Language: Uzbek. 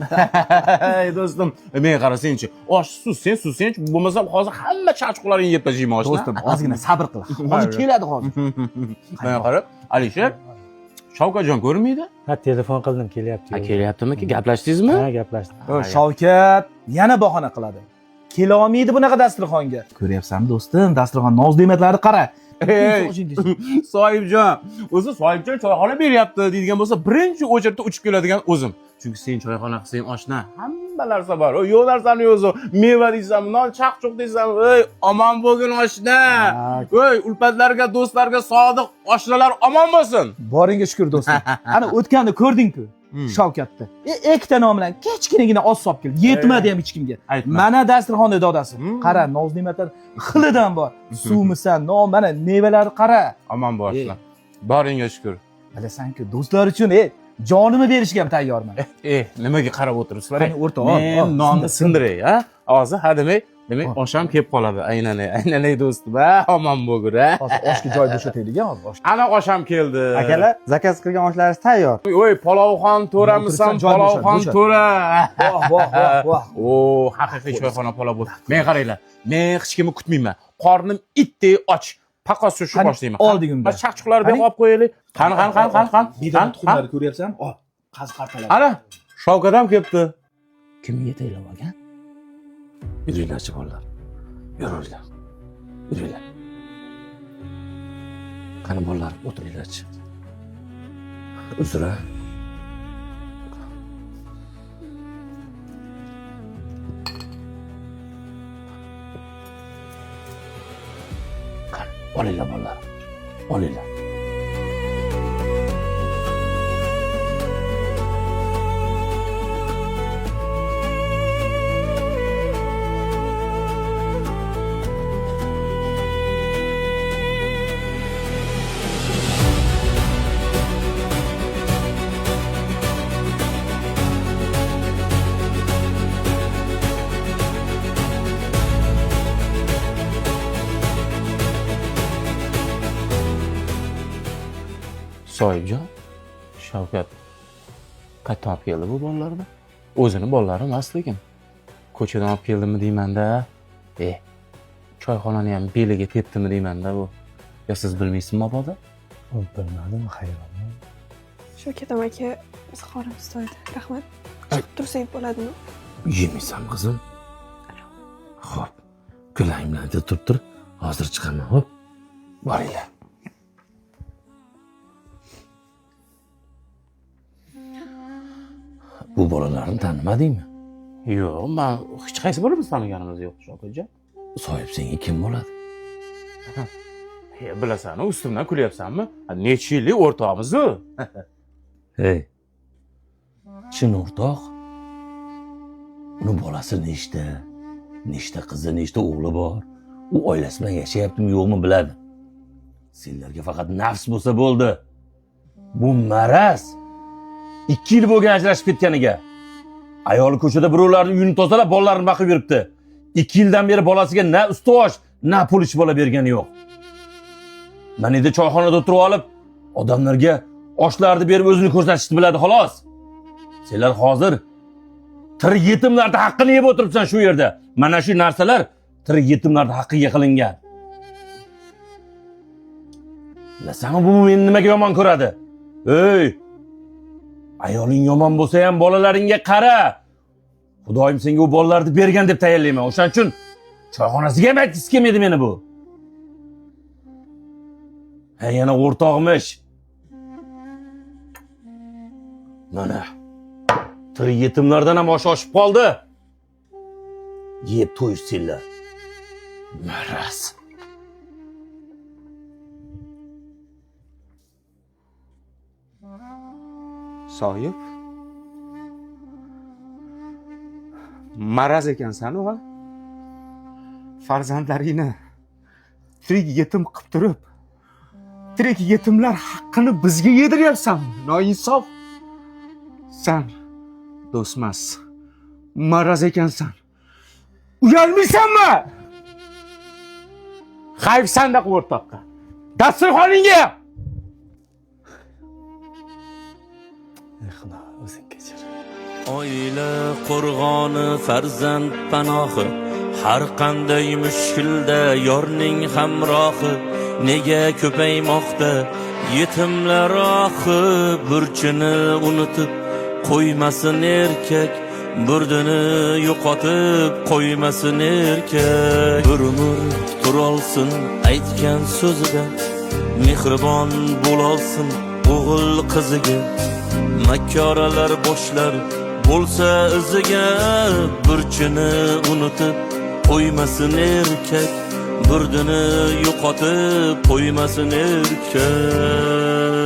Ey do'stim, men qarasangchi, osh suzsang, bo'lmasa hozir hamma chaqchuqlaringni yeb tashlayman oshni. Do'stim, ozgina sabr qil. Hozir keladi hozir. Mana qarab, Alisher, Shavkatjon ko'rinmaydi? Ha, telefon qildim, kelyapti. Ha, kelyaptimi? Gaplashdingizmi? Ha, gaplashdim. Shavkat yana bahona qiladi. Kela olmaydi bunaqa dasturxonga. Ko'ryapsanmi do'stim, dasturxon noz ne'matlari qara. Ey, Sohibjon, o'zi Sohibjon choyxona beryapti deydigan bo'lsa, birinchi o'chirda uchib keladigan o'zim. Chunki sen choyxona qilsang oshna, hamma narsa bor. Yo'q narsani yo'qsa, meva deysanmi, non chaqchuq deysanmi, ey, omon bo'lgin oshna. Ey, ulfatlarga, do'stlarga sodiq oshnalar omon bo'lsin. Boringga shukr do'stim. Ana o'tganda ko'rding-ku. Shavkatni. Ikkita nom bilan kichkinagina osh solib keldi. Yetmadi ham hech kimga. Mana dasturxonda dodasi. Qara, noz ne'matlar xilidan bor. Suvmisan, non, mana mevalar qara. Omon bo'lsin. Boringga shukr. Bilasan-ku, do'stlar uchun jonimni berishga ham tayyorman. Nimaga qarab o'tiribsizlar? Qani o'rtoq, men nonni sindiray, ha? Hozir demak osham kelib qoladi. Aynan do'stim, ha, omon bo'lgur, ha. Hozir oshga joy bo'shataylik, hozir. Ana osham keldi. Akalar, zakaz qilgan oshlaringiz tayyor. Voy, Palovxon to'ramisan, Palovxon to'ra. Voh. O, haqiqiy choyxona palov bo'ldi. Men qaranglar, men hech kimni kutmayman. Qornim itdek och. Faqat shu boshlayman. Oldingimda. Chaqchuqlarni ham olib qo'yaylik. Qani. Bidan tuxumlarni ko'ryapsan? Qazi qartalar. Ana, Shavkat ham kelibdi. Kimga taylab olgan? Yuringlarchi bolalar. Yuringlar. Qani bolalar, o'tiringlarchi. Uzra. Qani, olinglar bolalar. Olinglar. Sohibjon, Shavkat qayerdan olib keldi bu bolalarni? O'zini bolalari emas lekin. Ko'chadan olib keldimi deyman-da. Choyxonani ham beliga tepdimi deyman-da bu. Ya siz bilmaysizmi mabodo? Bilmadim, hayronman. Shavkat aka, biz qorimiz to'ydi. Rahmat. Chiqib tursangiz bo'ladimi? Yemaysanmi qizim? Xo'p, ko'lang bilan turib tur. Hozir chiqaman, xo'p? Boringlar. Bu bolalarni tanimadingmi? Yo'q, men hech qaysi birimiz taniganimiz yo'q, Shavkatjon. Sohib senga kim bo'ladi? Bilasan, ustimdan kulyapsanmi? Necha yillik o'rtoqmiz-ku. Hey. Chin o'rtoq. Uni bolasi nechta qizi, nechta o'g'li bor. U oilasi bilan yashayaptimi, yo'qmi biladi. Senlarga faqat nafs bo'lsa bo'ldi. Bu maraz 2 yil bo'lgan ajrashib ketganiga. Ayoli ko'chada birovlarning uyini tozalab, bolalarini boqib yuribdi. 2 yildan beri bolasiga na ustosh, na pul ish bola bergani yo'q. Mana endi choyxonada o'tirib olib, odamlarga oshlarni berib o'zini ko'rsatishni biladi xolos. Senlar hozir tirik yetimlarning haqqini yeb o'tiribsan shu yerda. Mana shu narsalar tirik yetimlarning haqqiga qilingan. Bilasanmi bu meni nimaga yomon ko'radi? Ey! Ayoling yomon bo'lsa ham bolalaringga qara. Xudoyim senga u bolalarni bergan deb tayinlayman. O'shaning uchun choyxonasiga ham aytgisi kelmaydi meni bu. Yana o'rtoqmish. Mana tirik yetimlardan ham osh oshib qoldi. Yeb to'yishsinlar. Maraz. Sohib. Maraz ekansan-ku, ha? Farzandlaringni tirik yetim qilib turib, tirik yetimlar haqqini bizga yediryapsan. Noinsof. Sen do'stmas. Maraz ekansan. Uyalmaysanmi? Hayfsan-da o'rtoqqa. Dasturxoningga. Xudo o'zing kechir. Oila qo'rg'oni farzand panohi, har qanday mushkulda yorning hamrohi. Nega ko'paymoqda yetimlar ohi, burchini unutib qo'ymasin erkak, burdini yo'qotib qo'ymasin erkak. Bir umr turolsin aytgan so'zida, mehribon bo'lolsin o'g'il qiziga. Makkoralar boshlar bo'lsa iziga, burchini unutib qo'ymasin erkak, burdini yo'qotib qo'ymasin erkak.